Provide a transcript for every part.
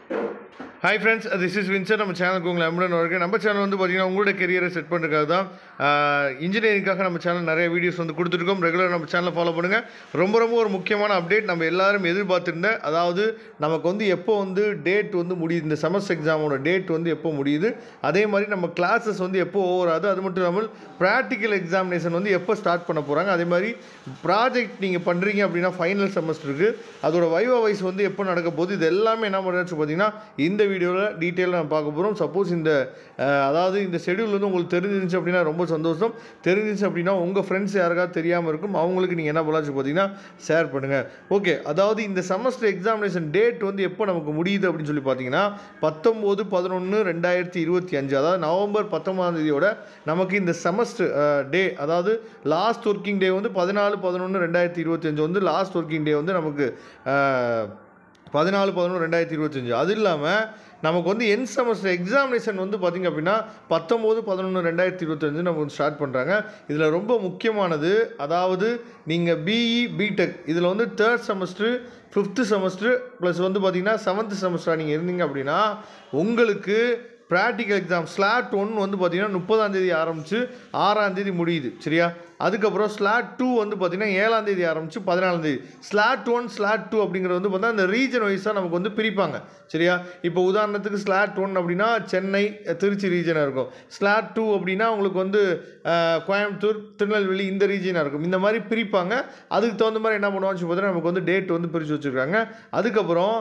Hi friends, this is Vincent. நம்ம சேனலுக்கு உங்களை அன்புடன் வரவேற்கிறேன். நம்ம சேனல் வந்து பார்த்தீங்கன்னா உங்களோட கெரியரை செட் பண்ணுறதுக்காக தான் இன்ஜினியரிங்காக நம்ம சேனல் நிறைய வீடியோஸ் வந்து கொடுத்துருக்கோம். ரெகுலராக நம்ம சேனலை ஃபாலோ பண்ணுங்கள். ரொம்ப ஒரு முக்கியமான அப்டேட் நம்ம எல்லாரும் எதிர்பார்த்துருந்தேன். அதாவது நமக்கு வந்து எப்போ வந்து டேட் வந்து முடியுது, இந்த செமஸ்டர் எக்ஸாமோட டேட் வந்து எப்போ முடியுது, அதே மாதிரி நம்ம கிளாஸஸ் வந்து எப்போ ஓவர் ஆகுது, அது மட்டும் இல்லாமல் ப்ராக்டிக்கல் எக்ஸாமினேஷன் வந்து எப்போ ஸ்டார்ட் பண்ண போகிறாங்க, அதே மாதிரி ப்ராஜெக்ட் நீங்கள் பண்ணுறீங்க அப்படின்னா ஃபைனல் செமஸ்டருக்கு அதோட வைவா வைஸ் வந்து எப்போ நடக்க போகுது, இது எல்லாமே என்ன பண்ணுறச்சு பார்த்தீங்கன்னா இந்த வீடியோவில் டீட்டெயிலாக நம்ம பார்க்க போகிறோம். சப்போஸ் இந்த அதாவது இந்த ஷெடியூல் வந்து உங்களுக்கு தெரிஞ்சிருந்துச்சு அப்படின்னா ரொம்ப சந்தோஷம். தெரிஞ்சிச்சு அப்படின்னா உங்கள் ஃப்ரெண்ட்ஸ் யாருக்காவது தெரியாமல் இருக்கும், அவங்களுக்கு நீங்கள் என்ன பண்ணலாச்சு பார்த்தீங்கன்னா ஷேர் பண்ணுங்கள். ஓகே, அதாவது இந்த செமஸ்டர் எக்ஸாமினேஷன் டேட் வந்து எப்போ நமக்கு முடியுது அப்படின்னு சொல்லி பார்த்தீங்கன்னா 19/11/2025, அதாவது நவம்பர் 19 நமக்கு இந்த செமஸ்டர் டே, அதாவது லாஸ்ட் ஒர்க்கிங் டே வந்து 14/11/2025 வந்து லாஸ்ட் ஒர்க்கிங் டே வந்து நமக்கு 14/11/2025. அது இல்லாமல் நமக்கு வந்து என் செமஸ்டர் எக்ஸாமினேஷன் வந்து பார்த்திங்க அப்படின்னா 19/11/2025 நம்ம வந்து ஸ்டார்ட் பண்ணுறாங்க. இதில் ரொம்ப முக்கியமானது, அதாவது நீங்கள் பிஇ பிடெக் இதில் வந்து 3rd semester 5th semester plus வந்து பார்த்திங்கன்னா 7th செமஸ்டராக நீங்கள் இருந்தீங்க அப்படின்னா உங்களுக்கு ப்ராக்டிக்கல் எக்ஸாம் ஸ்லாட் 1 வந்து பார்த்திங்கன்னா 30ஆம் தேதி ஆரம்பித்து 6ஆம் தேதி முடியுது. சரியா? அதுக்கப்புறம் ஸ்லாட் 2 வந்து பார்த்திங்கன்னா 7ஆம் தேதி ஆரம்பித்து 14ஆம் தேதி. ஸ்லாட் 1 ஸ்லாட் 2 அப்படிங்கிறது வந்து பார்த்தா அந்த ரீஜன் வைஸாக நமக்கு வந்து பிரிப்பாங்க. சரியா? இப்போ உதாரணத்துக்கு ஸ்லாட் 1 அப்படின்னா சென்னை திருச்சி ரீஜனாக இருக்கும். ஸ்லாட் 2 அப்படின்னா உங்களுக்கு வந்து கோயம்புத்தூர் திருநெல்வேலி இந்த ரீஜனாக இருக்கும். இந்த மாதிரி பிரிப்பாங்க. அதுக்கு தகுந்த மாதிரி என்ன பண்ணுவான்னு பார்த்தீங்கன்னா நமக்கு வந்து டேட் வந்து பிரித்து வச்சுருக்காங்க. அதுக்கப்புறம்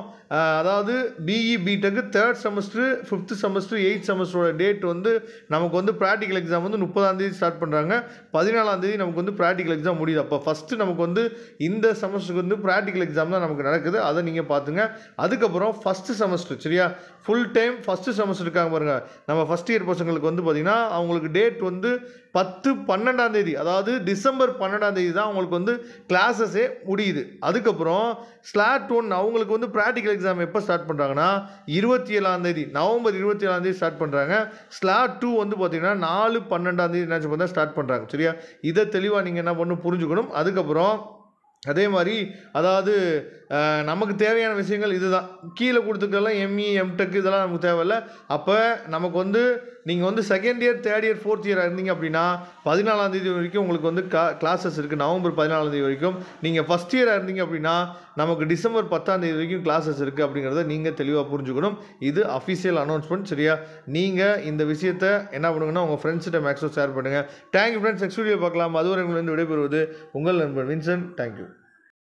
அதாவது BE BTech 3rd semester 5th semester 8th செமஸ்டரோட டேட் வந்து நமக்கு வந்து ப்ராக்டிக்கல் எக்ஸாம் வந்து 30ஆம் தேதி ஸ்டார்ட் பண்ணுறாங்க. 14ஆம் தேதி நமக்கு வந்து ப்ராக்டிக்கல் எக்ஸாம் முடியுது. அப்போ ஃபஸ்ட்டு நமக்கு வந்து இந்த செமஸ்டருக்கு வந்து ப்ராக்டிக்கல் எக்ஸாம் தான் நமக்கு நடக்குது. அதை நீங்கள் பார்த்துங்க. அதுக்கப்புறம் ஃபஸ்ட்டு செமஸ்டர், சரியா, ஃபுல் டைம் ஃபஸ்ட்டு செமஸ்டர் இருக்காங்க பாருங்கள். நம்ம ஃபஸ்ட் இயர் பசங்களுக்கு வந்து பார்த்திங்கன்னா அவங்களுக்கு டேட் வந்து 10/12ஆம் தேதி, அதாவது டிசம்பர் 12ஆம் தேதி தான் அவங்களுக்கு வந்து கிளாஸஸே முடியுது. அதுக்கப்புறம் ஸ்லாட் 1 அவங்களுக்கு வந்து ப்ராக்டிக்கல் எக்ஸாம் எப்போ ஸ்டார்ட் பண்ணுறாங்கன்னா 27ஆம் தேதி, நவம்பர் 27ஆம் தேதி ஸ்டார்ட் பண்ணுறாங்க. ஸ்லாட் 2 வந்து பார்த்திங்கன்னா 4/12ஆம் தேதி என்ன பண்ணால் ஸ்டார்ட் பண்ணுறாங்க. சரியா? இதை தெளிவாக நீங்கள் என்ன பண்ணணும் புரிஞ்சுக்கணும். அதுக்கப்புறம் அதே மாதிரி அதாவது நமக்கு தேவையான விஷயங்கள் இதுதான். கீழே கொடுத்துக்கலாம் எம்இ எம்டெக் இதெல்லாம் நமக்கு தேவையில்லை. அப்போ நமக்கு வந்து நீங்கள் வந்து second year 3rd year 4th இயராக இருந்தீங்க அப்படின்னா 14ஆம் தேதி வரைக்கும் உங்களுக்கு வந்து கிளாஸஸ் இருக்குது. நவம்பர் 14ஆம் தேதி வரைக்கும். நீங்கள் ஃபஸ்ட் இயராக இருந்தீங்க அப்படின்னா நமக்கு டிசம்பர் 10ஆம் தேதி வரைக்கும் கிளாஸஸ் இருக்குது அப்படிங்கிறத நீங்கள் தெளிவாக புரிஞ்சுக்கணும். இது அஃபிஷியல் அனௌன்ஸ்மெண்ட். சரியா? நீங்கள் இந்த விஷயத்தை என்ன பண்ணுங்கன்னா உங்கள் ஃப்ரெண்ட்ஸ்கிட்ட மேக்ஸிமம் ஷேர் பண்ணுங்கள். Thank you friends. நெக்ஸ்ட் வீடியோ பார்க்கலாம். அதுவரை உங்களிருந்து விடைபெறுவது உங்கள் நண்பன் வின்சென்ட். தேங்க்யூ.